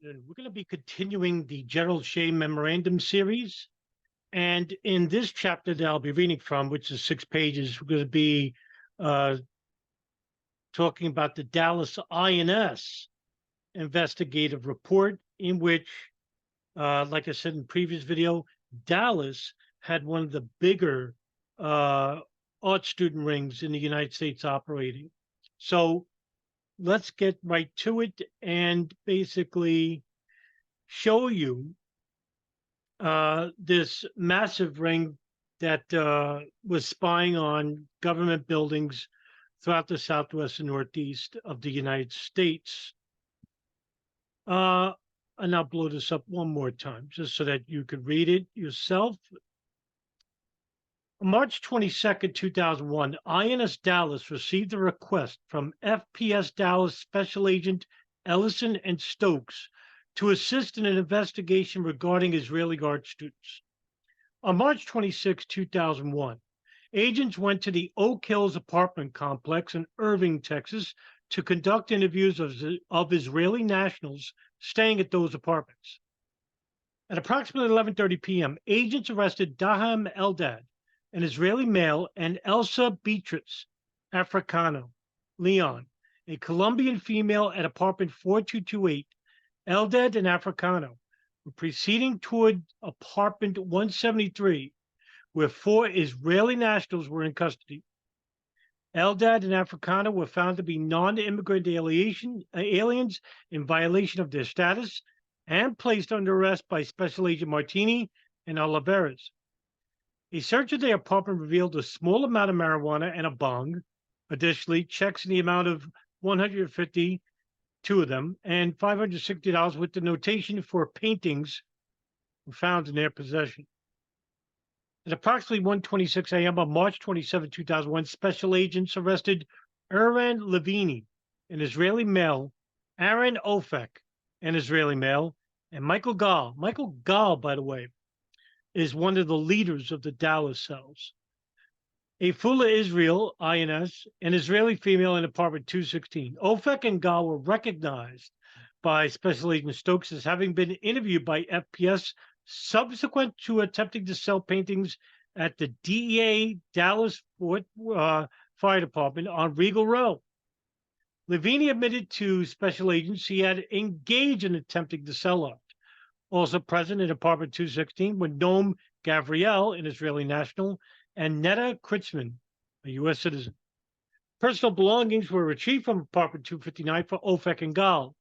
We're going to be continuing the Gerald Shea Memorandum series. And in this chapter that I'll be reading from, which is 6 pages, we're going to be uh, talking about the Dallas INS Investigative Report, in which, like I said in the previous video, Dallas had one of the bigger art student rings in the United States operating. So let's get right to it and basically show you this massive ring that was spying on government buildings throughout the Southwest and Northeast of the United States. And I'll blow this up one more time just so that you could read it yourself. On March 22nd, 2001, INS Dallas received a request from FPS Dallas Special Agent Ellison and Stokes to assist in an investigation regarding Israeli art students. On March 26, 2001, agents went to the Oak Hills apartment complex in Irving, Texas, to conduct interviews of Israeli nationals staying at those apartments. At approximately 11:30 p.m., agents arrested Daham Eldad, an Israeli male, and Elsa Beatrice Africano Leon, a Colombian female, at apartment 4228. Eldad and Africano were proceeding toward apartment 173, where 4 Israeli nationals were in custody. Eldad and Africano were found to be non-immigrant aliens in violation of their status and placed under arrest by Special Agent Martini and Oliveras. A search of their apartment revealed a small amount of marijuana and a bong. Additionally, checks in the amount of $150, two of them, and $560 with the notation for paintings were found in their possession. At approximately 1:26 a.m. on March 27, 2001, special agents arrested Eran Levini, an Israeli male, Aaron Ofek, an Israeli male, and Michael Gal. Michael Gal, by the way, is one of the leaders of the Dallas cells. Afula Israel, INS, an Israeli female in apartment 216. Ofek and Gal were recognized by Special Agent Stokes as having been interviewed by FPS subsequent to attempting to sell paintings at the DEA Dallas Fort Fire Department on Regal Row. Levini admitted to special agents he had engaged in attempting to sell art. Also present in apartment 216 were Noam Gavriel, an Israeli national, and Netta Kritzman, a U.S. citizen. Personal belongings were retrieved from apartment 259 for Ofek and Gal.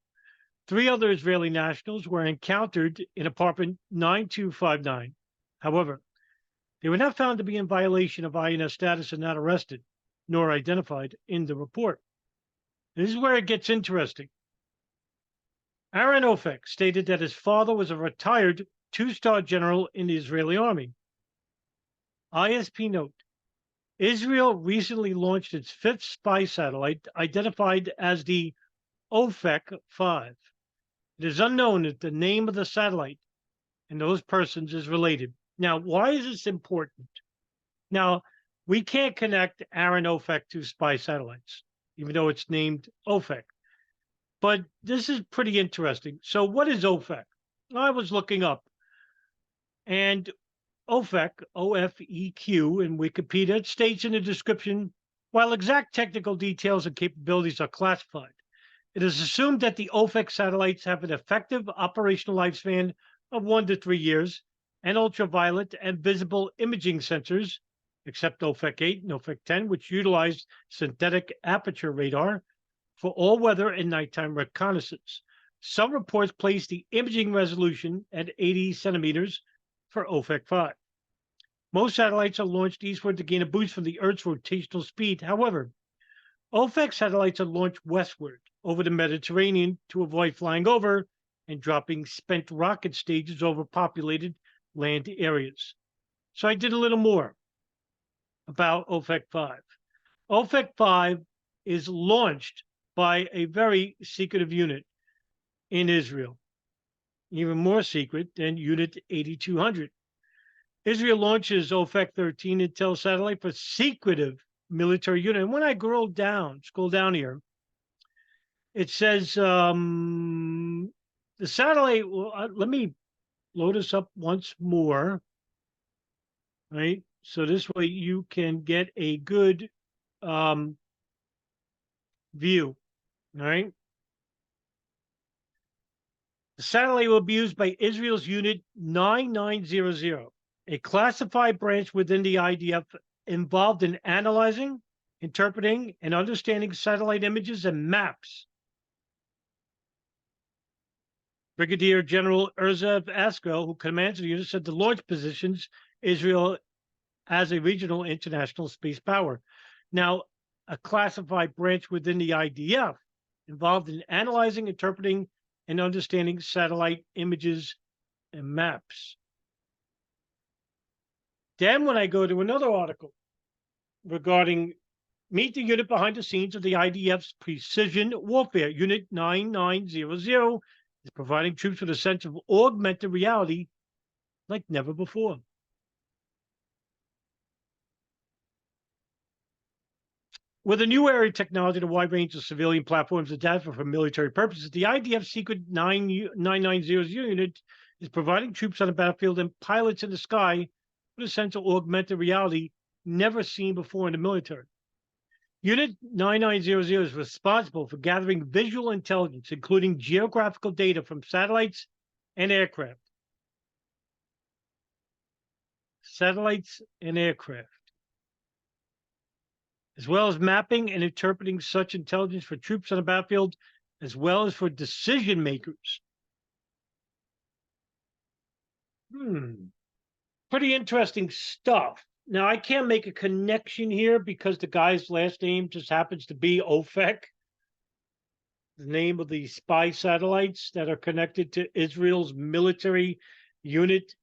3 other Israeli nationals were encountered in apartment 9259. However, they were not found to be in violation of INS status and not arrested, nor identified in the report. This is where it gets interesting. Aaron Ofek stated that his father was a retired 2-star general in the Israeli army. ISP note: Israel recently launched its 5th spy satellite, identified as the Ofek 5. It is unknown if the name of the satellite and those persons is related. Now, why is this important? Now, we can't connect Aaron Ofek to spy satellites, even though it's named Ofek. But this is pretty interesting. So what is Ofek? I was looking up. And Ofek, O-F-E-Q, in Wikipedia, it states in the description, while exact technical details and capabilities are classified, it is assumed that the Ofek satellites have an effective operational lifespan of 1 to 3 years and ultraviolet and visible imaging sensors, except Ofek 8 and Ofek 10, which utilize synthetic aperture radar for all weather and nighttime reconnaissance. Some reports place the imaging resolution at 80 centimeters for Ofek 5. Most satellites are launched eastward to gain a boost from the Earth's rotational speed. However, Ofek satellites are launched westward over the Mediterranean to avoid flying over and dropping spent rocket stages over populated land areas. So I did a little more about Ofek 5. Ofek 5 is launched by a very secretive unit in Israel, even more secret than Unit 8200. Israel launches Ofek 13 Intel satellite for secretive military unit. And when I scroll down here, it says The satellite, well, let me load this up once more, right? So this way you can get a good um, view, all right? The satellite will be used by Israel's Unit 9900, a classified branch within the IDF involved in analyzing, interpreting, and understanding satellite images and maps. Brigadier General Erzev Asko, who commands the unit, said the launch positions Israel as a regional international space power. Now, a classified branch within the IDF involved in analyzing, interpreting, and understanding satellite images and maps. Then, when I go to another article regarding meet the unit behind the scenes of the IDF's precision warfare, Unit 9900 is providing troops with a sense of augmented reality like never before. With a new area of technology and a wide range of civilian platforms adapted for military purposes, the IDF Secret 9900 unit is providing troops on the battlefield and pilots in the sky with a sense of augmented reality never seen before in the military. Unit 9900 is responsible for gathering visual intelligence, including geographical data from satellites and aircraft. Satellites and aircraft, as well as mapping and interpreting such intelligence for troops on the battlefield, as well as for decision makers. Pretty interesting stuff. Now, I can't make a connection here because the guy's last name just happens to be Ofek, the name of the spy satellites that are connected to Israel's military unit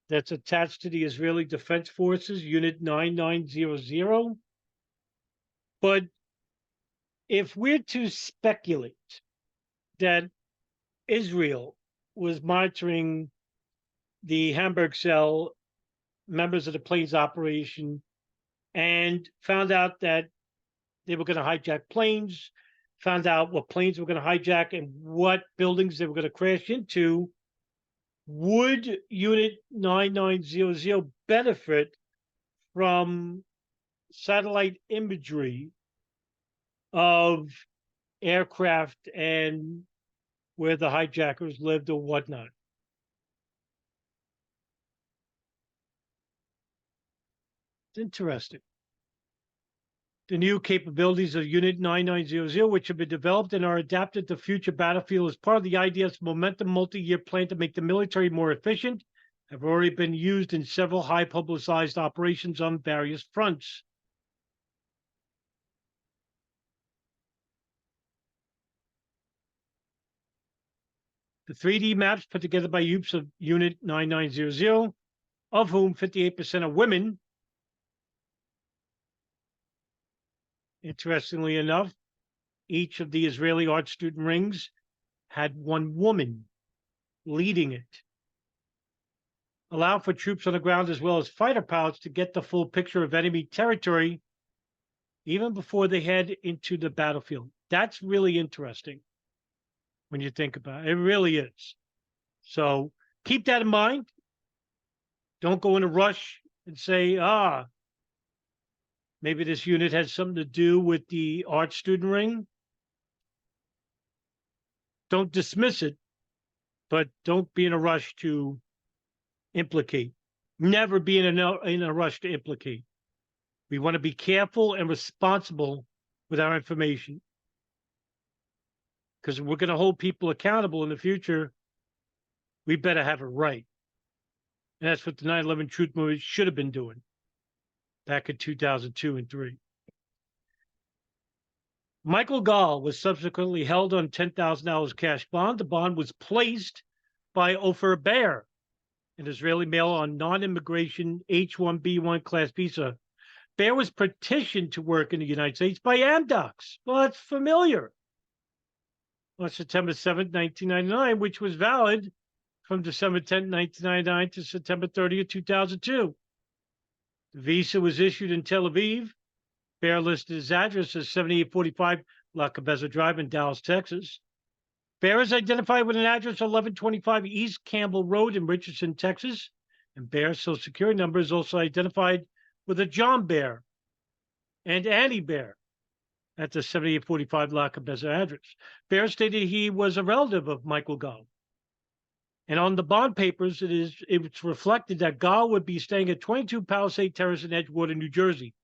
that's attached to the Israeli Defense Forces, Unit 9900. But if we're to speculate that Israel was monitoring the Hamburg cell, members of the planes operation, and found out that they were going to hijack planes, found out what planes were going to hijack and what buildings they were going to crash into, would Unit 9900 benefit from satellite imagery of aircraft and where the hijackers lived or whatnot? It's interesting. The new capabilities of Unit 9900, which have been developed and are adapted to future battlefield as part of the IDF's Momentum multi-year plan to make the military more efficient, have already been used in several high-publicized operations on various fronts. The 3D maps put together by UPS of Unit 9900, of whom 58% are women. Interestingly enough, each of the Israeli art student rings had one woman leading it. Allow for troops on the ground as well as fighter pilots to get the full picture of enemy territory even before they head into the battlefield. That's really interesting when you think about it. It really is. So keep that in mind. Don't go in a rush and say, maybe this unit has something to do with the art student ring. Don't dismiss it, but don't be in a rush to implicate. Never be in a rush to implicate. We want to be careful and responsible with our information, because we're going to hold people accountable in the future. We better have it right. And that's what the 9/11 Truth Movement should have been doing back in 2002 and 3. Michael Gall was subsequently held on $10,000 cash bond. The bond was placed by Ofer Bear, an Israeli male on non-immigration H-1B1 class visa. Bear was petitioned to work in the United States by Amdocs. Well, that's familiar. On September 7th, 1999, which was valid from December 10th, 1999 to September 30th, 2002. The visa was issued in Tel Aviv. Bear listed his address as 7845 La Cabeza Drive in Dallas, Texas. Bear is identified with an address 1125 East Campbell Road in Richardson, Texas. And Bear's social security number is also identified with a John Bear and Annie Bear at the 7845 La Cabeza address. Bear stated he was a relative of Michael Gall. And on the bond papers, it's reflected that Gall would be staying at 22 Palisade Terrace in Edgewater, New Jersey.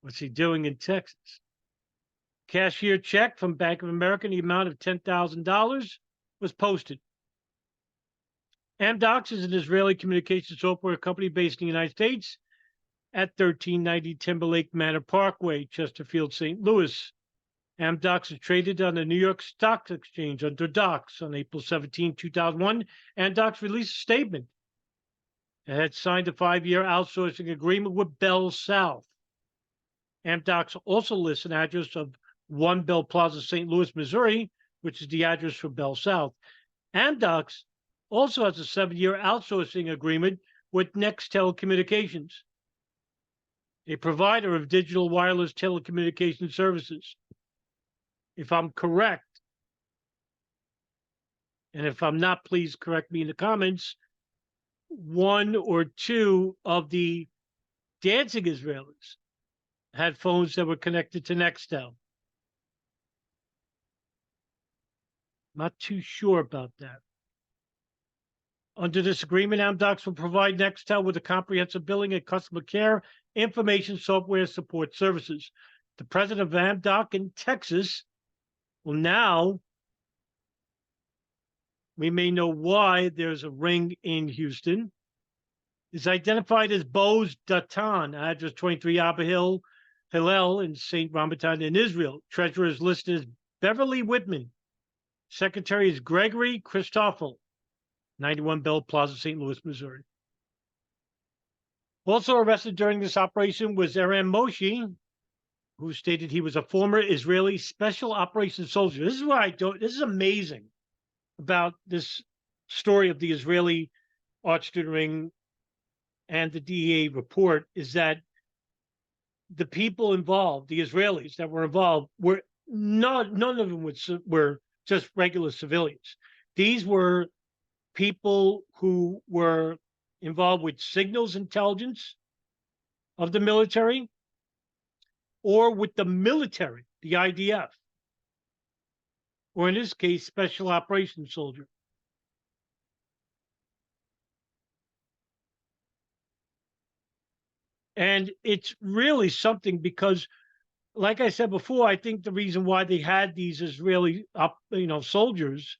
What's he doing in Texas? Cashier check from Bank of America in the amount of $10,000 was posted. Amdocs is an Israeli communication software company based in the United States at 1390 Timberlake Manor Parkway, Chesterfield, St. Louis. Amdocs is traded on the New York Stock Exchange under DOCS on April 17, 2001. Amdocs released a statement. It had signed a 5-year outsourcing agreement with Bell South. Amdocs also lists an address of 1 Bell Plaza, St. Louis, Missouri, which is the address for Bell South. Amdocs also has a 7-year outsourcing agreement with Nextel Communications, a provider of digital wireless telecommunication services. If I'm correct, and if I'm not, please correct me in the comments, 1 or 2 of the dancing Israelis had phones that were connected to Nextel. Not too sure about that. Under this agreement, Amdocs will provide Nextel with a comprehensive billing and customer care information software support services. The president of Amdocs in Texas will now, we may know why there's a ring in Houston, is identified as Boz Datan, address 23 Abba Hill, Hillel in St. Ramadan in Israel. Treasurer is listed as Beverly Whitman. Secretary is Gregory Christoffel, 91 Bell Plaza, St. Louis, Missouri. Also arrested during this operation was Aram Moshe, who stated he was a former Israeli special operations soldier. This is why this is amazing about this story of the Israeli arch-student ring and the DEA report, is that the people involved, the Israelis that were involved, were none of them were just regular civilians. These were people who were involved with signals intelligence of the military or with the military, the IDF, or in this case, special operations soldier. And it's really something because, like I said before, I think the reason why they had these Israeli, soldiers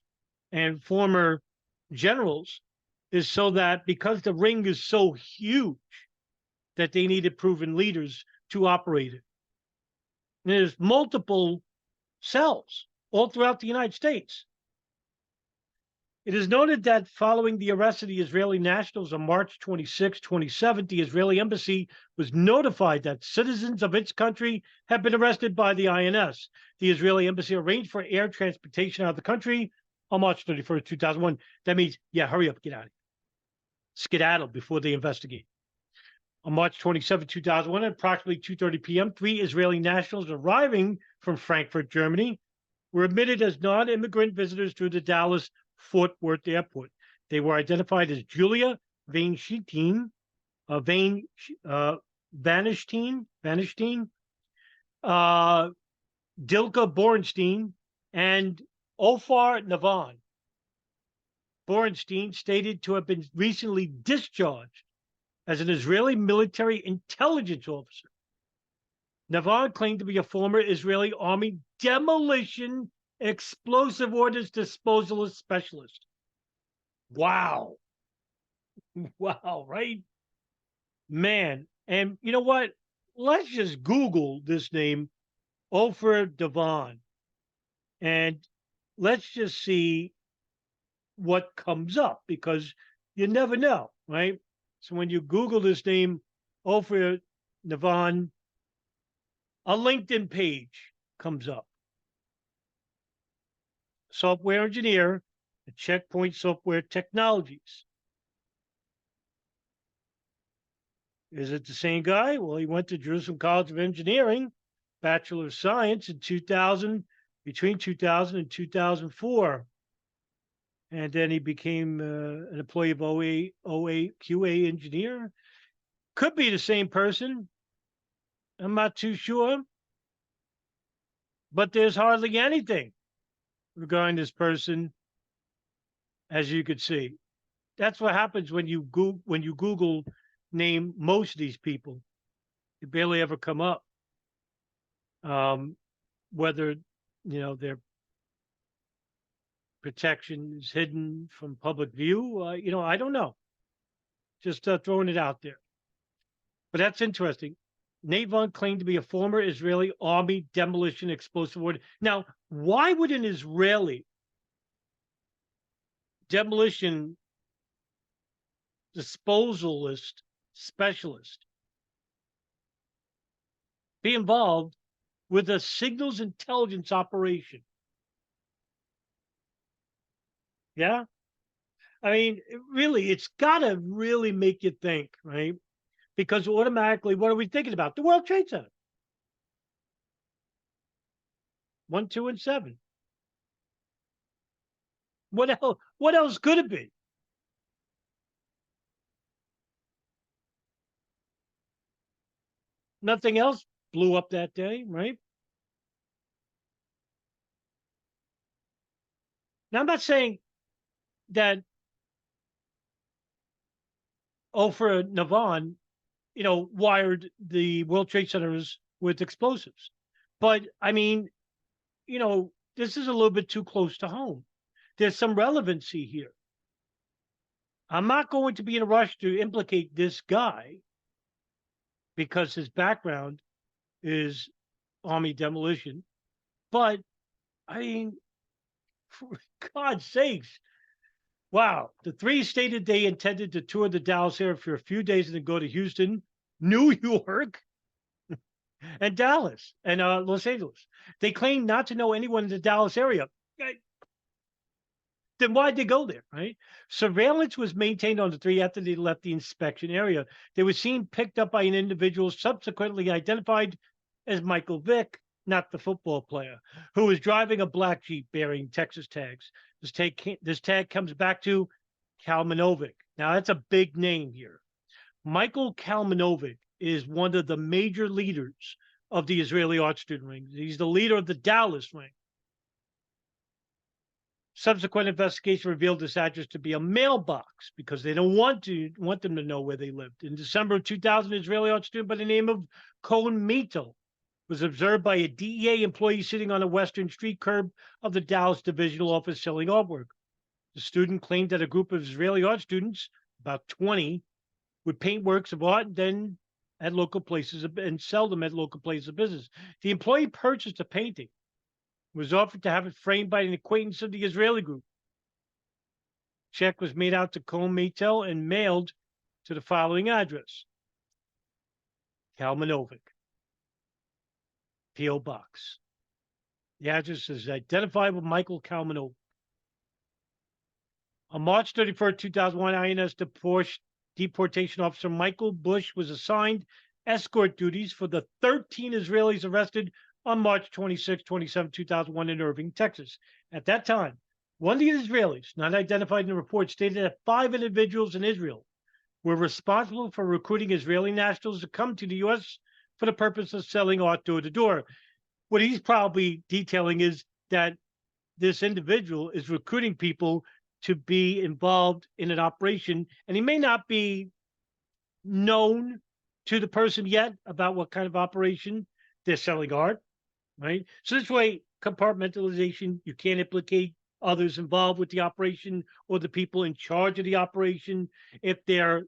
and former generals is so that because the ring is so huge that they needed proven leaders to operate it. And there's multiple cells all throughout the United States. It is noted that following the arrest of the Israeli nationals on March 26, 2007, the Israeli embassy was notified that citizens of its country had been arrested by the INS. The Israeli embassy arranged for air transportation out of the country on March 31st, 2001. That means, yeah, hurry up, get out of here. Skedaddle before they investigate. On March 27, 2001, at approximately 2:30 p.m., 3 Israeli nationals arriving from Frankfurt, Germany, were admitted as non-immigrant visitors to the Dallas-Fort Worth Airport. They were identified as Julia Vanishtin, Dilka Borenstein, and Ofar Navan. Borenstein stated to have been recently discharged as an Israeli military intelligence officer. Navan claimed to be a former Israeli Army demolition explosive ordnance disposal specialist. Wow. Wow, right? Man. And you know what? Let's just Google this name, Ofer Devon, and let's just see what comes up, because you never know, right? So when you Google this name, Ofer Devon, a LinkedIn page comes up. Software engineer at Checkpoint Software Technologies. Is it the same guy? Well, he went to Jerusalem College of Engineering, Bachelor of Science in 2000, between 2000 and 2004. And then he became an employee of QA engineer. Could be the same person. I'm not too sure. But there's hardly anything regarding this person, as you could see. That's what happens when you Google name most of these people. They barely ever come up. Whether their protection is hidden from public view, I don't know. Just throwing it out there. But that's interesting. Nate Vaughn claimed to be a former Israeli Army demolition explosive warden. Now, why would an Israeli demolition disposalist specialist be involved with a signals intelligence operation? Yeah. I mean, really, it's got to really make you think, right? Because automatically, what are we thinking about? The World Trade Center. 1, 2, and 7. What else could it be? Nothing else blew up that day, right? Now, I'm not saying that Ofer Navan, wired the World Trade Centers with explosives. But I mean, this is a little bit too close to home. There's some relevancy here. I'm not going to be in a rush to implicate this guy because his background is Army demolition. But I mean, for God's sakes, wow. The three stated they intended to tour the Dallas area for a few days and then go to Houston, New York, and Dallas and Los Angeles. They claim not to know anyone in the Dallas area. Then why'd they go there, right? Surveillance was maintained on the three after they left the inspection area. They were seen picked up by an individual subsequently identified as Michael Vick, not the football player, who was driving a black Jeep bearing Texas tags. This tag comes back to Kalmanovic. Now, that's a big name here. Michael Kalmanovic is one of the major leaders of the Israeli art student ring. He's the leader of the Dallas ring. Subsequent investigation revealed this address to be a mailbox because they don't want them to know where they lived. In December of 2000, an Israeli art student by the name of Cohen Mito was observed by a DEA employee sitting on a western street curb of the Dallas divisional office selling artwork. The student claimed that a group of Israeli art students, about 20, would paint works of art and then at local places and sell them at local places of business. The employee purchased a painting, was offered to have it framed by an acquaintance of the Israeli group. Check was made out to Cohen Mito and mailed to the following address: Kalmanovic, P.O. Box. The address is identified with Michael Kalmanovic. On March 31st, 2001, INS deportation officer Michael Bush was assigned escort duties for the 13 Israelis arrested on March 26, 27, 2001 in Irving, Texas. At that time, one of the Israelis, not identified in the report, stated that 5 individuals in Israel were responsible for recruiting Israeli nationals to come to the U.S. for the purpose of selling art door to door. What he's probably detailing is that this individual is recruiting people to be involved in an operation, and he may not be known to the person yet about what kind of operation they're selling art, right? So this way, compartmentalization, you can't implicate others involved with the operation or the people in charge of the operation if they're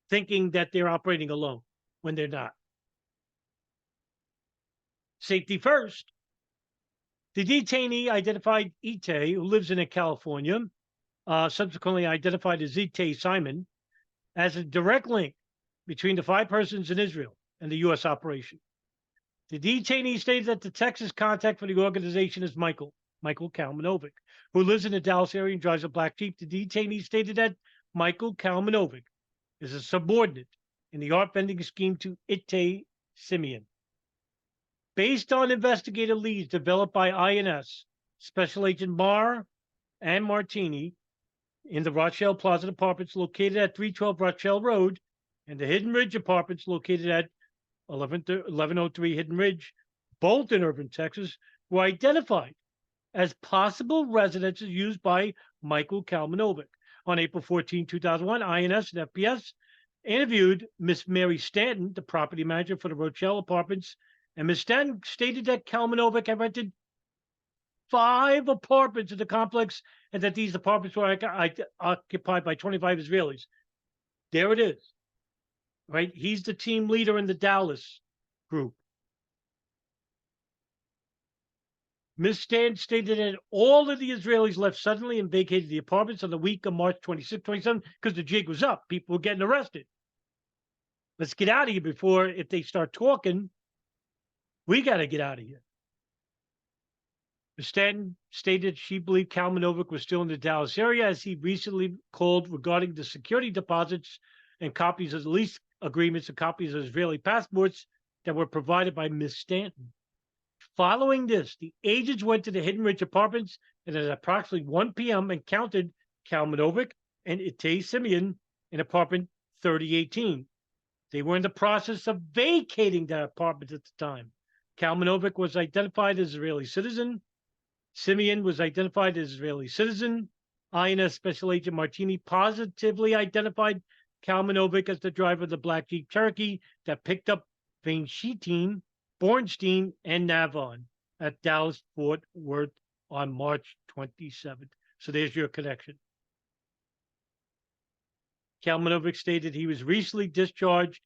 thinking that they're operating alone when they're not. Safety first. The detainee identified Ite, who lives in California, subsequently identified as Ite Simon, as a direct link between the 5 persons in Israel and the U.S. operation. The detainee stated that the Texas contact for the organization is Michael Kalmanovic, who lives in the Dallas area and drives a black Jeep. The detainee stated that Michael Kalmanovic is a subordinate in the art vending scheme to Ite Simeon. Based on investigative leads developed by INS, Special Agent Marr and Martini in the Rochelle Plaza Apartments located at 312 Rochelle Road and the Hidden Ridge Apartments located at 1103 Hidden Ridge, both in Irving, Texas, were identified as possible residences used by Michael Kalmanovic. On April 14, 2001, INS and FPS interviewed Miss Mary Stanton, the property manager for the Rochelle Apartments, and Miss Stanton stated that Kalmanovic had rented 5 apartments in the complex and that these apartments were occupied by 25 Israelis. There it is, right? He's the team leader in the Dallas group. Ms. Stanton stated that all of the Israelis left suddenly and vacated the apartments on the week of March 26, 27, because the jig was up. People were getting arrested. Let's get out of here before, if they start talking, we got to get out of here. Ms. Stanton stated she believed Kalmanovic was still in the Dallas area as he recently called regarding the security deposits and copies of the lease agreements and copies of Israeli passports that were provided by Ms. Stanton. Following this, the agents went to the Hidden Ridge Apartments and at approximately 1 p.m. encountered Kalmanovic and Itay Simeon in apartment 3018. They were in the process of vacating that apartment at the time. Kalmanovic was identified as Israeli citizen. Simeon was identified as Israeli citizen. INS Special Agent Martini positively identified Kalmanovic as the driver of the black Jeep Cherokee that picked up Vainshtein, Bornstein, and Navon at Dallas Fort Worth on March 27th. So there's your connection. Kalmanovic stated he was recently discharged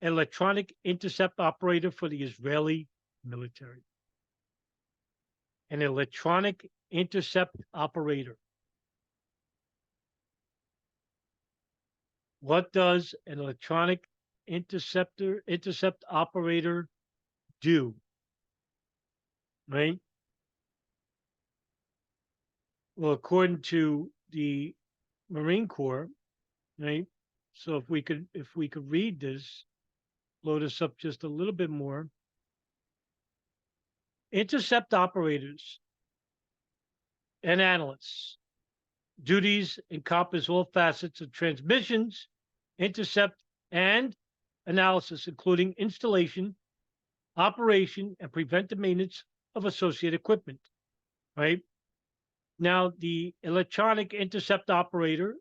electronic intercept operator for the Israeli military. An electronic intercept operator. What does an electronic intercept operator do? Right? Well, according to the Marine Corps, right? So if we could read this, load us up just a little bit more. Intercept operators and analysts. Duties encompass all facets of transmissions, intercept, and analysis, including installation, operation, and preventive maintenance of associated equipment. Right? Now, the electronic intercept operator,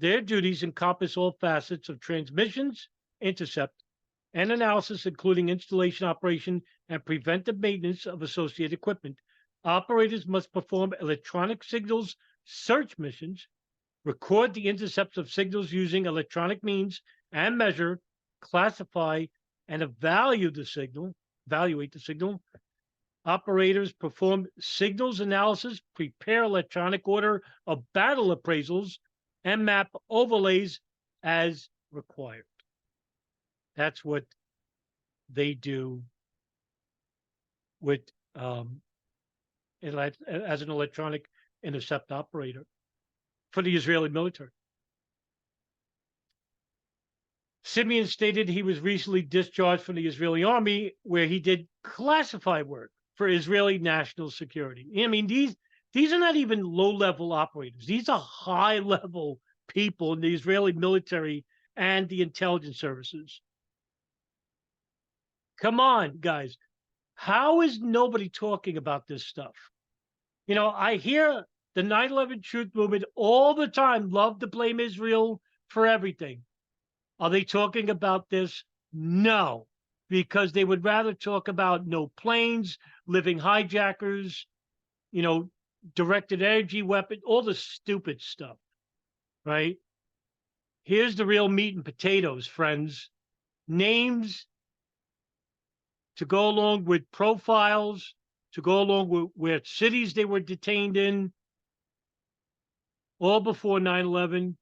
their duties encompass all facets of transmissions, intercept, and analysis, including installation, operation, and preventive maintenance of associated equipment. Operators must perform electronic signals search missions, record the intercepts of signals using electronic means, and measure, classify, and evaluate the signal. Operators perform signals analysis, prepare electronic order of battle appraisals, and map overlays as required. That's what they do with as an electronic intercept operator for the Israeli military. Simeon stated he was recently discharged from the Israeli army, where he did classified work for Israeli national security. I mean, these are not even low-level operators. These are high-level people in the Israeli military and the intelligence services. Come on, guys. How is nobody talking about this stuff? You know, I hear the 9/11 truth movement all the time love to blame Israel for everything. Are they talking about this? No, because they would rather talk about no planes, living hijackers, you know, directed energy weapon, all the stupid stuff, right? Here's the real meat and potatoes, friends. Names to go along with profiles, to go along with where cities they were detained in, all before 9/11.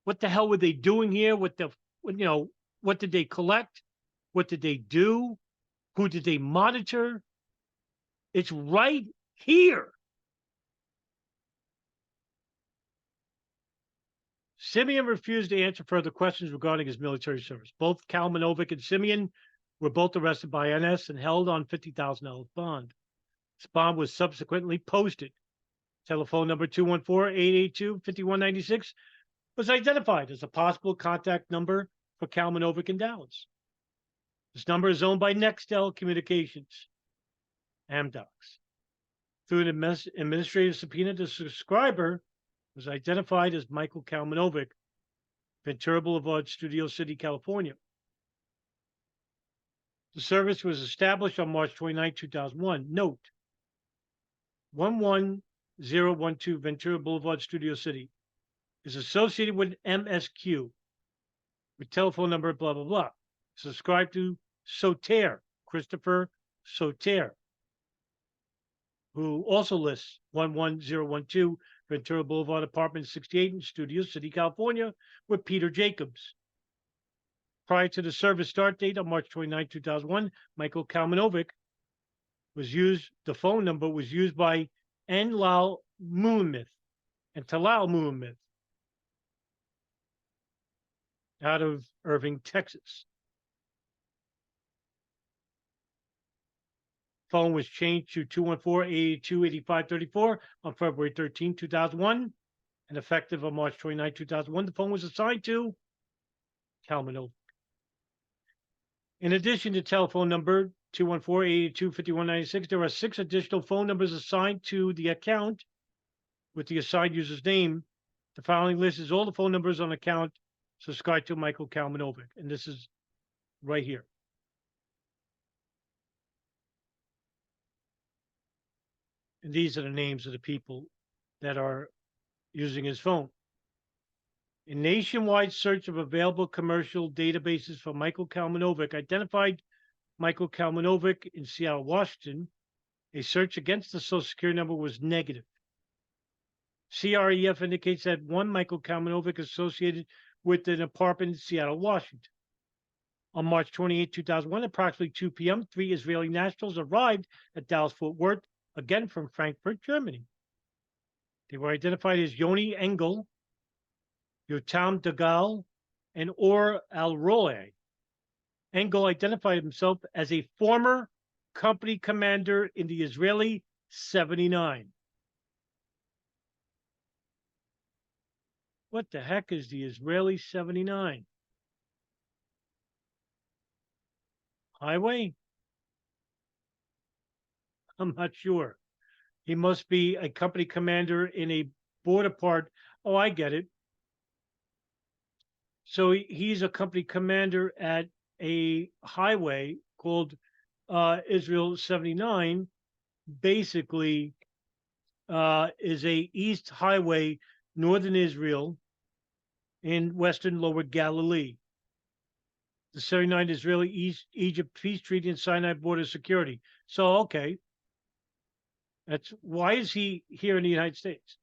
What the hell were they doing here? What did they collect? What did they do? Who did they monitor? It's right here. Simeon refused to answer further questions regarding his military service. Both Kalmanovic and Simeon were both arrested by INS and held on $50,000 bond. This bond was subsequently posted. Telephone number 214-882-5196 was identified as a possible contact number for Kalmanovic in Dallas. This number is owned by Nextel Communications, Amdocs. Through an administrative subpoena, the subscriber was identified as Michael Kalmanovic, Ventura Boulevard, Studio City, California. The service was established on March 29, 2001. Note, 11012 Ventura Boulevard, Studio City is associated with MSQ with telephone number blah, blah, blah. Subscribe to Soter, Christopher Soter, who also lists 11012 Ventura Boulevard, Apartment 68 in Studio City, California, with Peter Jacobs. Prior to the service start date on March 29, 2001, Michael Kalmanovic the phone number was used by Enlal Muhammad and Talal Muhammad out of Irving, Texas. Phone was changed to 214-882-8534 on February 13, 2001, and effective on March 29, 2001, the phone was assigned to Kalmanovic. In addition to telephone number 214-882-5196, there are 6 additional phone numbers assigned to the account with the assigned user's name. The following list is all the phone numbers on account subscribed to Michael Kalmanovic, and this is right here. And these are the names of the people that are using his phone. A nationwide search of available commercial databases for Michael Kalmanovic identified Michael Kalmanovic in Seattle, Washington. A search against the Social Security number was negative. CREF indicates that one Michael Kalmanovic associated with an apartment in Seattle, Washington. On March 28, 2001, approximately 2 p.m., 3 Israeli nationals arrived at Dallas-Fort Worth, again from Frankfurt, Germany. They were identified as Yoni Engel, Yotam Dagal, and Or Al-Roy. Engel identified himself as a former company commander in the Israeli 79. What the heck is the Israeli 79? Highway? I'm not sure. He must be a company commander in a border part. Oh, I get it. So he's a company commander at a highway called Israel 79. Basically, is a east highway, northern Israel, in western Lower Galilee. The 79 Israeli Egypt Peace Treaty and Sinai Border Security. So, okay. Why is he here in the United States?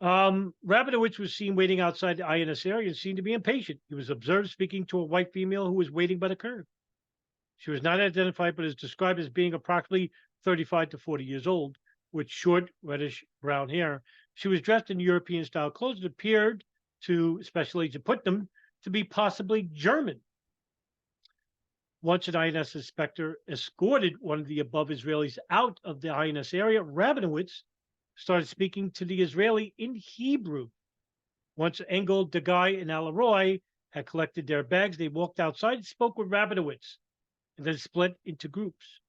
Rabinowitz was seen waiting outside the INS area and seemed to be impatient. He was observed speaking to a white female who was waiting by the curb. She was not identified, but is described as being approximately 35 to 40 years old, with short, reddish brown hair. She was dressed in European-style clothes that appeared to Special Agent Putnam to be possibly German. Once an INS inspector escorted one of the above Israelis out of the INS area, Rabinowitz started speaking to the Israeli in Hebrew. Once Engel, Dagai, and Alaroy had collected their bags, they walked outside and spoke with Rabinowitz, and then split into groups.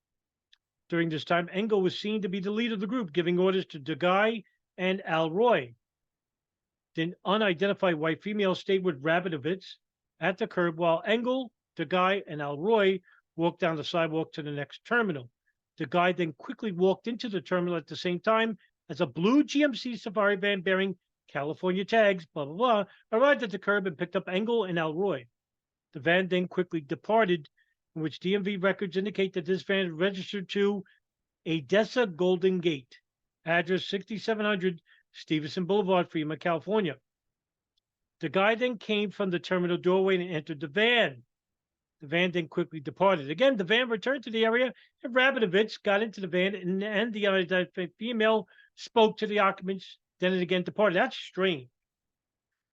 During this time, Engel was seen to be the leader of the group, giving orders to Dagai and Alroy. The unidentified white female stayed with Rabinowitz at the curb while Engel, Dagai, and Alroy walked down the sidewalk to the next terminal. Dagai then quickly walked into the terminal at the same time as a blue GMC Safari van bearing California tags, blah, blah, blah, arrived at the curb and picked up Engel and Alroy. The van then quickly departed, in which DMV records indicate that this van is registered to Odessa Golden Gate, address 6700 Stevenson Boulevard, Fremont, California. The guy then came from the terminal doorway and entered the van. The van then quickly departed. Again, the van returned to the area, and Rabinowitz got into the van, and the unidentified female spoke to the occupants, then it again departed. That's strange.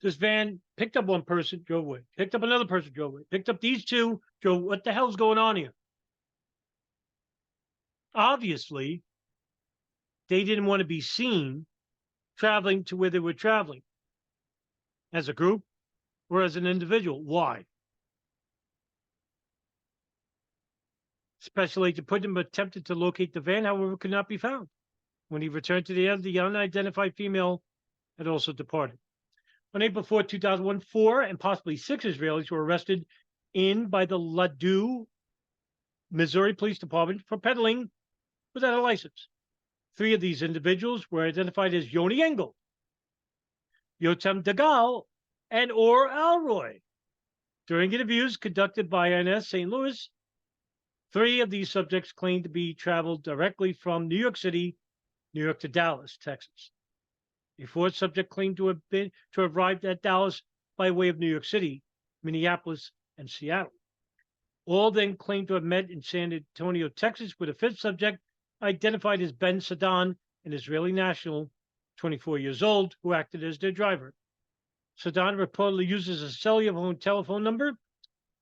This van picked up one person, drove away, picked up another person, drove away, picked up these two, drove. What the hell's going on here? Obviously, they didn't want to be seen traveling to where they were traveling as a group or as an individual. Why? Special Agent Putnam attempted to locate the van, however, could not be found. When he returned to the end, the unidentified female had also departed. On April 4, 2001, 4 and possibly 6 Israelis were arrested by the Ladue, Missouri Police Department for peddling without a license. 3 of these individuals were identified as Yoni Engel, Yotam Dagal, and Or Alroy. During interviews conducted by INS St. Louis, 3 of these subjects claimed to be traveled directly from New York City, New York to Dallas, Texas. A 4th subject claimed to have arrived at Dallas by way of New York City, Minneapolis, and Seattle. All then claimed to have met in San Antonio, Texas, with a 5th subject identified as Ben Sadan, an Israeli national, 24 years old, who acted as their driver. Sadan reportedly uses a cellular phone telephone number,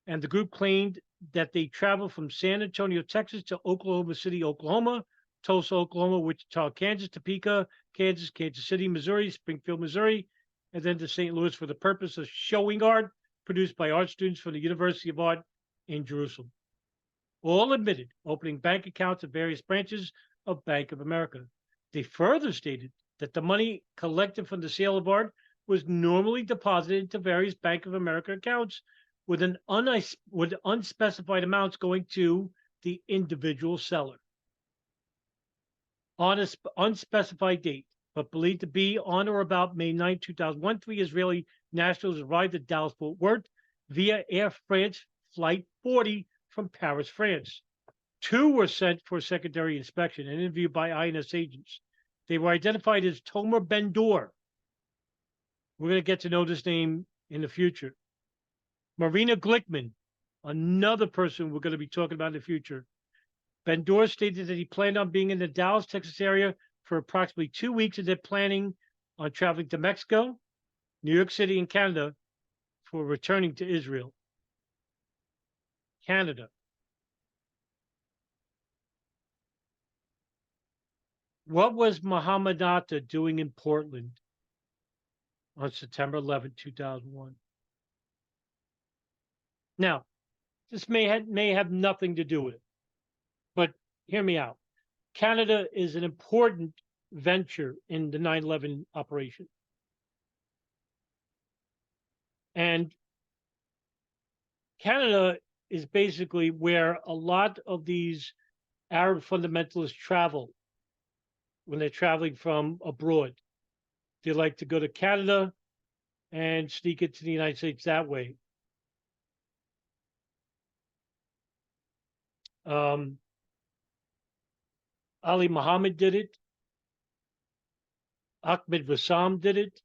and the group claimed that they traveled from San Antonio, Texas to Oklahoma City, Oklahoma, Tulsa, Oklahoma, Wichita, Kansas, Topeka, Kansas, Kansas City, Missouri, Springfield, Missouri, and then to St. Louis for the purpose of showing art produced by art students from the University of Art in Jerusalem. All admitted opening bank accounts at various branches of Bank of America. They further stated that the money collected from the sale of art was normally deposited into various Bank of America accounts with unspecified amounts going to the individual seller. On an unspecified date, but believed to be on or about May 9, 2001, 3 Israeli nationals arrived at Dallas-Fort Worth via Air France Flight 40 from Paris, France. 2 were sent for secondary inspection and interviewed by INS agents. They were identified as Tomer Ben-Dor. We're going to get to know this name in the future. Marina Glickman, another person we're going to be talking about in the future. Ben-Dor stated that he planned on being in the Dallas, Texas area for approximately 2 weeks and then planning on traveling to Mexico, New York City, and Canada for returning to Israel. Canada. What was Mohammed Atta doing in Portland on September 11, 2001? Now, this may have nothing to do with it, but hear me out. Canada is an important venture in the 9/11 operation. And Canada is basically where a lot of these Arab fundamentalists travel when they're traveling from abroad. They like to go to Canada and sneak into the United States that way. Ali Muhammad did it. Ahmed Wassam did it.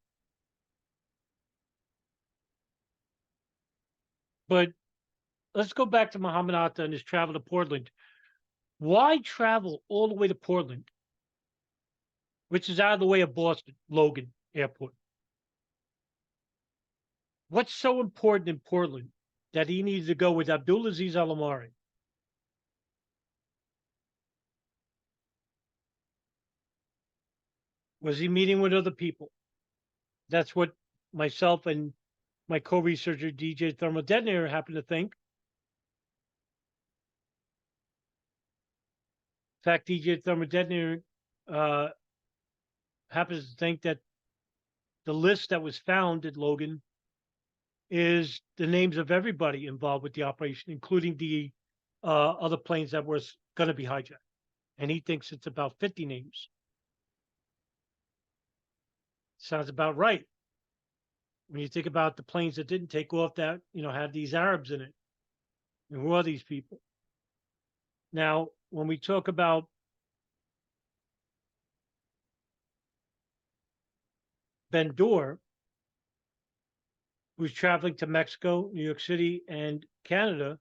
But let's go back to Mohammed Atta and his travel to Portland. Why travel all the way to Portland, which is out of the way of Boston, Logan Airport? What's so important in Portland that he needed to go with Abdulaziz Al-Amari? Was he meeting with other people? That's what myself and my co-researcher, DJ Thermal Detonator, happen to think. In fact, DJ Thermal Detonator happens to think that the list that was found at Logan is the names of everybody involved with the operation, including the other planes that were going to be hijacked. And he thinks it's about 50 names. Sounds about right. When you think about the planes that didn't take off that, had these Arabs in it. And who are these people? Now, when we talk about Ben-Dor, who's traveling to Mexico, New York City, and Canada,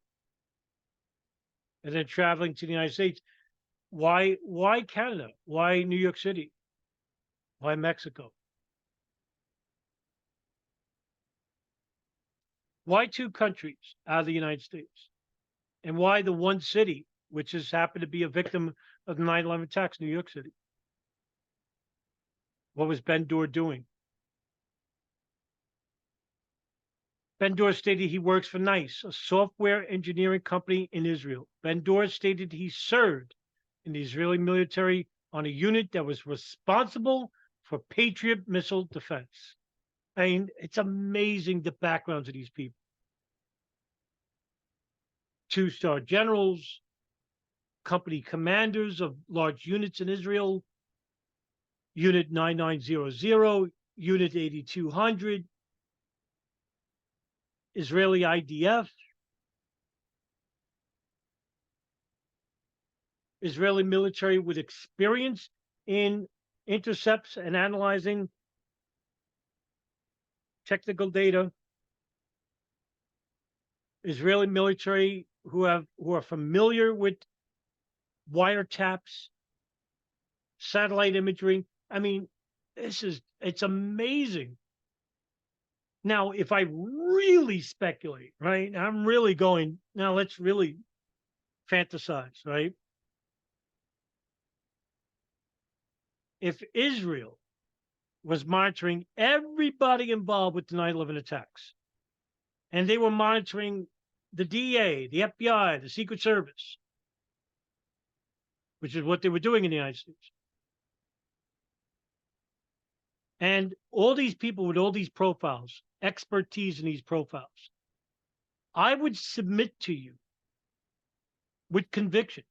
and then traveling to the United States, why Canada? Why New York City? Why Mexico? Why two countries out of the United States? And why the one city, which has happened to be a victim of the 9/11 attacks, New York City? What was Ben Dor doing? Ben Dor stated he works for NICE, a software engineering company in Israel. Ben Dor stated he served in the Israeli military on a unit that was responsible for Patriot missile defense. I mean, it's amazing the backgrounds of these people. Two-star generals, company commanders of large units in Israel, Unit 9900, Unit 8200, Israeli IDF, Israeli military with experience in intercepts and analyzing technical data, Israeli military who are familiar with wiretaps, satellite imagery. I mean, it's amazing. Now, if I really speculate, right? I'm really going, now let's really fantasize, right? If Israel was monitoring everybody involved with the 9/11 attacks, and they were monitoring the DA, the FBI, the Secret Service, which is what they were doing in the United States. And all these people with all these profiles, expertise in these profiles, I would submit to you with conviction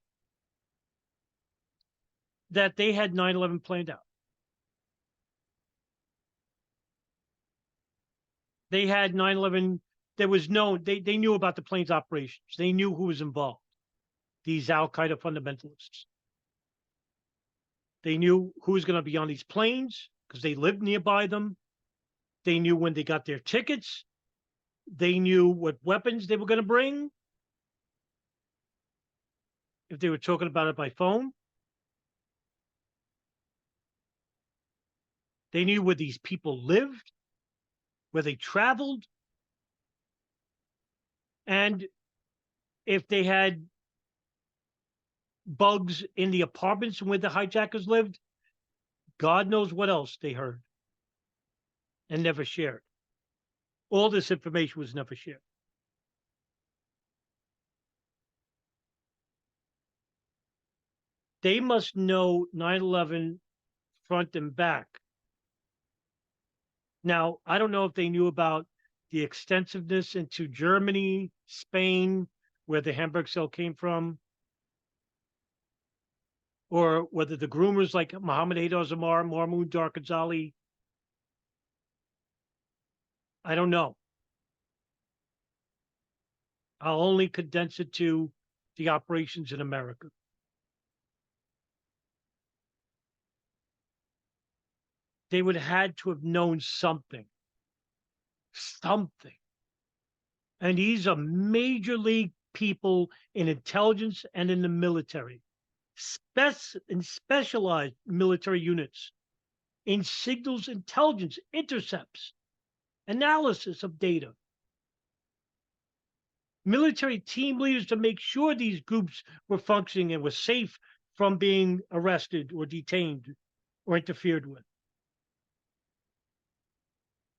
that they had 9/11 planned out. They had 9/11. There was no, they knew about the plane's operations. They knew who was involved. These Al Qaeda fundamentalists. They knew who was going to be on these planes because they lived nearby them. They knew when they got their tickets. They knew what weapons they were going to bring. If they were talking about it by phone, they knew where these people lived, where they traveled, and if they had bugs in the apartments where the hijackers lived, God knows what else they heard and never shared. All this information was never shared. They must know 9/11 front and back. Now, I don't know if they knew about the extensiveness into Germany, Spain, where the Hamburg cell came from, or whether the groomers like Mohammed Adar Zamar, Mahmoud Darkazali, I don't know. I'll only condense it to the operations in America. They would have had to have known something. Something. And these are major league people in intelligence and in the military, in specialized military units, in signals intelligence, intercepts, analysis of data. Military team leaders to make sure these groups were functioning and were safe from being arrested or detained or interfered with.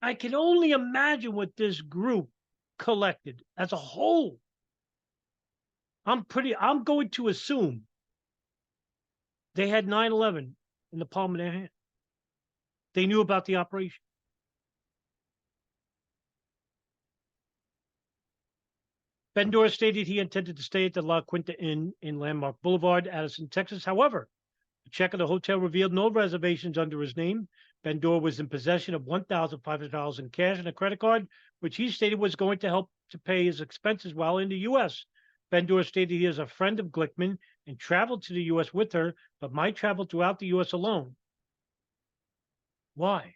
I can only imagine what this group collected as a whole. I'm going to assume they had 9/11 in the palm of their hand. They knew about the operation. Ben Dor stated he intended to stay at the La Quinta Inn in Landmark Boulevard, Addison, Texas. However, a check of the hotel revealed no reservations under his name. Ben Dor was in possession of $1,500 in cash and a credit card, which he stated was going to help to pay his expenses while in the U.S. Ben Dor stated he is a friend of Glickman and traveled to the U.S. with her, but might travel throughout the U.S. alone. Why?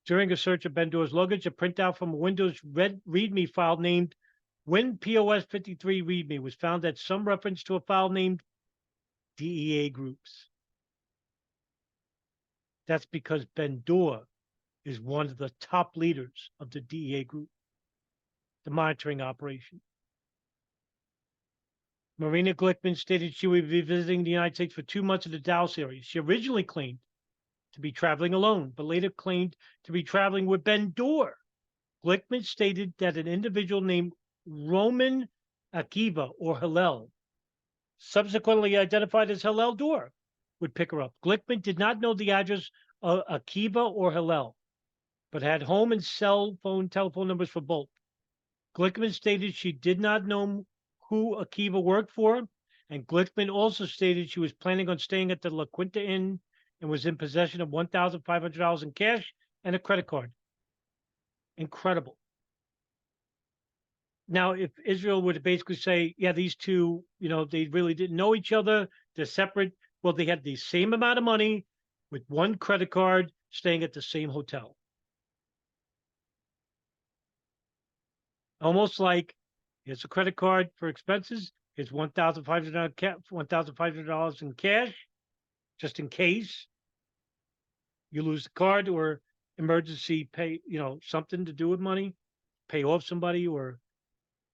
During a search of Ben Dor's luggage, a printout from a Windows README file named WinPOS53 README was found at some reference to a file named DEA Groups. That's because Ben Dor is one of the top leaders of the DEA group, the monitoring operation. Marina Glickman stated she would be visiting the United States for 2 months in the Dallas area. She originally claimed to be traveling alone, but later claimed to be traveling with Ben Dor. Glickman stated that an individual named Roman Akiva or Hillel, subsequently identified as Hillel Dor, would pick her up. Glickman did not know the address of Akiva or Hillel, but had home and cell phone telephone numbers for both. Glickman stated she did not know who Akiva worked for, and Glickman also stated she was planning on staying at the La Quinta Inn and was in possession of $1,500 in cash and a credit card. Incredible. Now, if Israel were to basically say, yeah, these two, they really didn't know each other, they're separate. Well, they had the same amount of money with one credit card staying at the same hotel. Almost like here's a credit card for expenses, here's $1,500 in cash, just in case you lose the card or emergency pay, something to do with money, pay off somebody or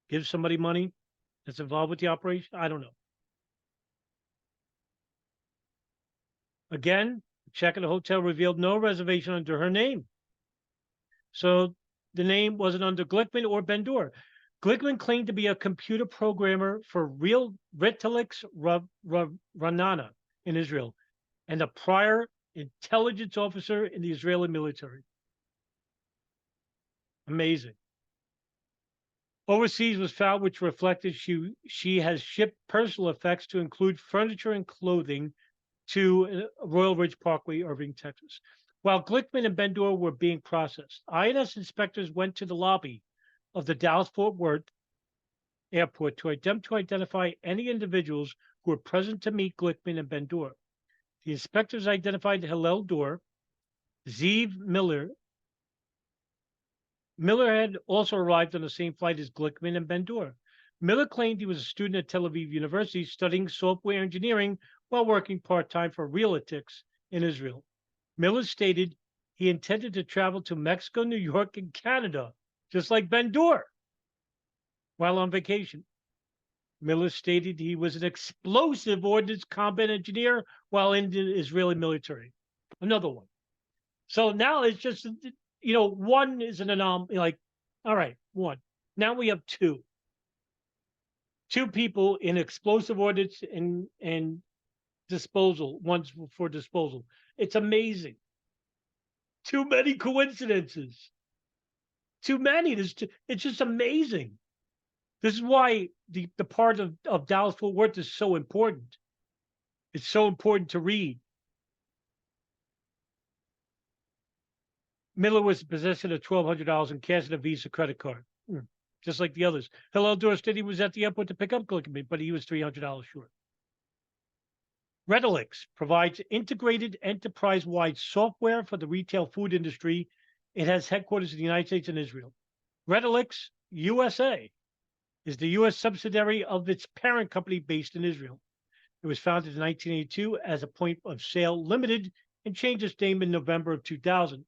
give somebody money that's involved with the operation. I don't know. Again, the check at the hotel revealed no reservation under her name. So the name wasn't under Glickman or Ben Dor. Glickman claimed to be a computer programmer for real Retalix Ranana in Israel and a prior intelligence officer in the Israeli military. Amazing. Overseas was found, which reflected she has shipped personal effects to include furniture and clothing to Royal Ridge Parkway, Irving, Texas. While Glickman and Ben Dor were being processed, INS inspectors went to the lobby of the Dallas-Fort Worth airport to attempt to identify any individuals who were present to meet Glickman and Ben Dor. The inspectors identified Hillel Dor, Zeev Miller. Miller had also arrived on the same flight as Glickman and Ben Dor. Miller claimed he was a student at Tel Aviv University studying software engineering while working part-time for Realtix in Israel. Miller stated he intended to travel to Mexico, New York, and Canada, just like Ben Dor, while on vacation. Miller stated he was an explosive ordnance combat engineer while in the Israeli military. Another one. So now it's just, one is an anomaly. Like, all right, one. Now we have two. Two people in explosive ordnance and disposal, one's for disposal. It's amazing. Too many coincidences. Too many. It's just amazing. This is why the part of Dallas-Fort Worth is so important. It's so important to read. Miller was in possession of $1,200 in cash and a Visa credit card, just like the others. Hillel Dor said he was at the airport to pick up Glickman, but he was $300 short. Retalix provides integrated enterprise-wide software for the retail food industry. It has headquarters in the United States and Israel. Retalix USA is the U.S. subsidiary of its parent company based in Israel. It was founded in 1982 as a Point of Sale Limited and changed its name in November of 2000.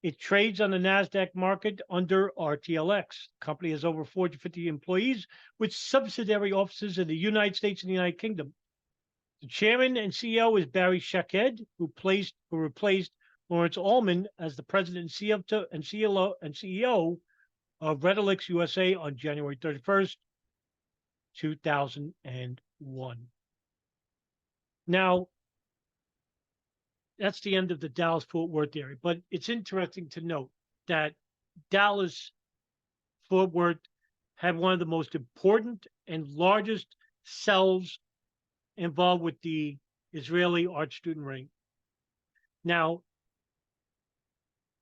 It trades on the NASDAQ market under RTLX. The company has over 450 employees with subsidiary offices in the United States and the United Kingdom. The chairman and CEO is Barry Shaked, who replaced Lawrence Allman as the president and CEO of Retalix USA on January 31st, 2001. Now, that's the end of the Dallas-Fort Worth area, but it's interesting to note that Dallas-Fort Worth had one of the most important and largest cells involved with the Israeli art student ring. Now,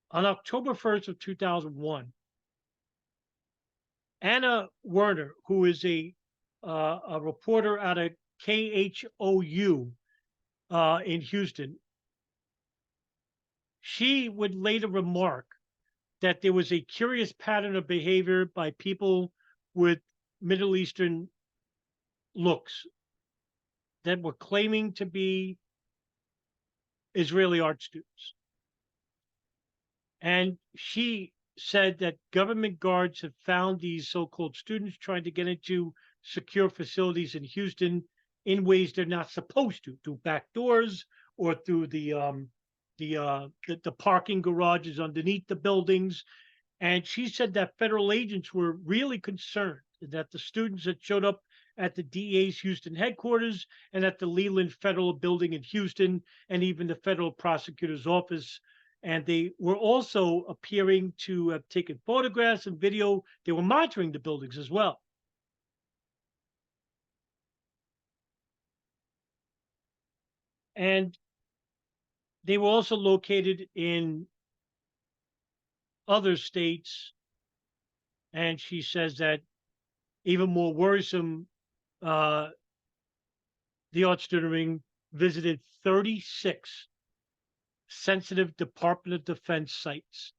on October 1st of 2001, Anna Werner, who is a reporter out of KHOU in Houston, she would later remark that there was a curious pattern of behavior by people with Middle Eastern looks that were claiming to be Israeli art students. And she said that government guards have found these so-called students trying to get into secure facilities in Houston in ways they're not supposed to, through back doors or through the parking garages underneath the buildings. And she said that federal agents were really concerned that the students that showed up at the DA's Houston headquarters and at the Leland Federal Building in Houston and even the federal prosecutor's office. And they were also appearing to have taken photographs and video. They were monitoring the buildings as well. And they were also located in other states. And she says that even more worrisome, uh, the art student ring visited 36 sensitive Department of Defense sites.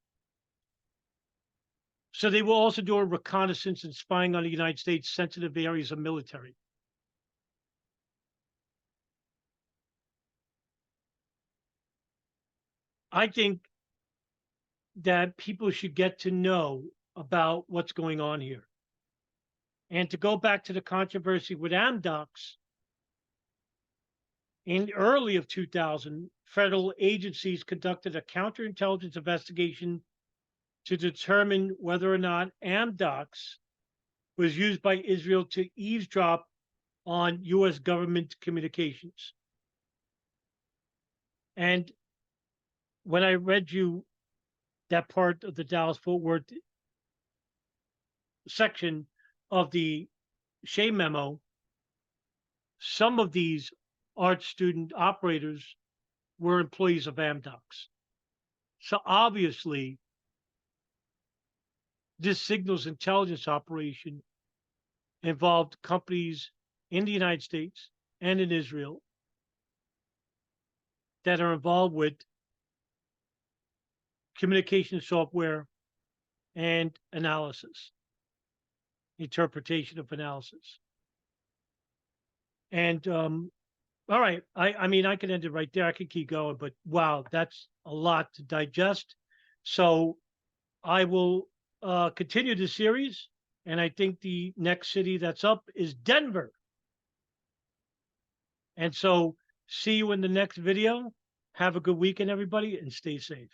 So they were also doing reconnaissance and spying on the United States sensitive areas of military. I think that people should get to know about what's going on here. And to go back to the controversy with Amdocs, in early of 2000, federal agencies conducted a counterintelligence investigation to determine whether or not Amdocs was used by Israel to eavesdrop on U.S. government communications. And when I read you that part of the Dallas-Fort Worth section of the Shea memo, some of these art student operators were employees of Amdocs. So obviously, this signals intelligence operation involved companies in the United States and in Israel that are involved with communication software and analysis, interpretation of analysis. And all right, I mean, I could end it right there. I could keep going, but wow, that's a lot to digest. So I will continue the series, and I think the next city that's up is Denver. And so see you in the next video. Have a good weekend, everybody, and stay safe.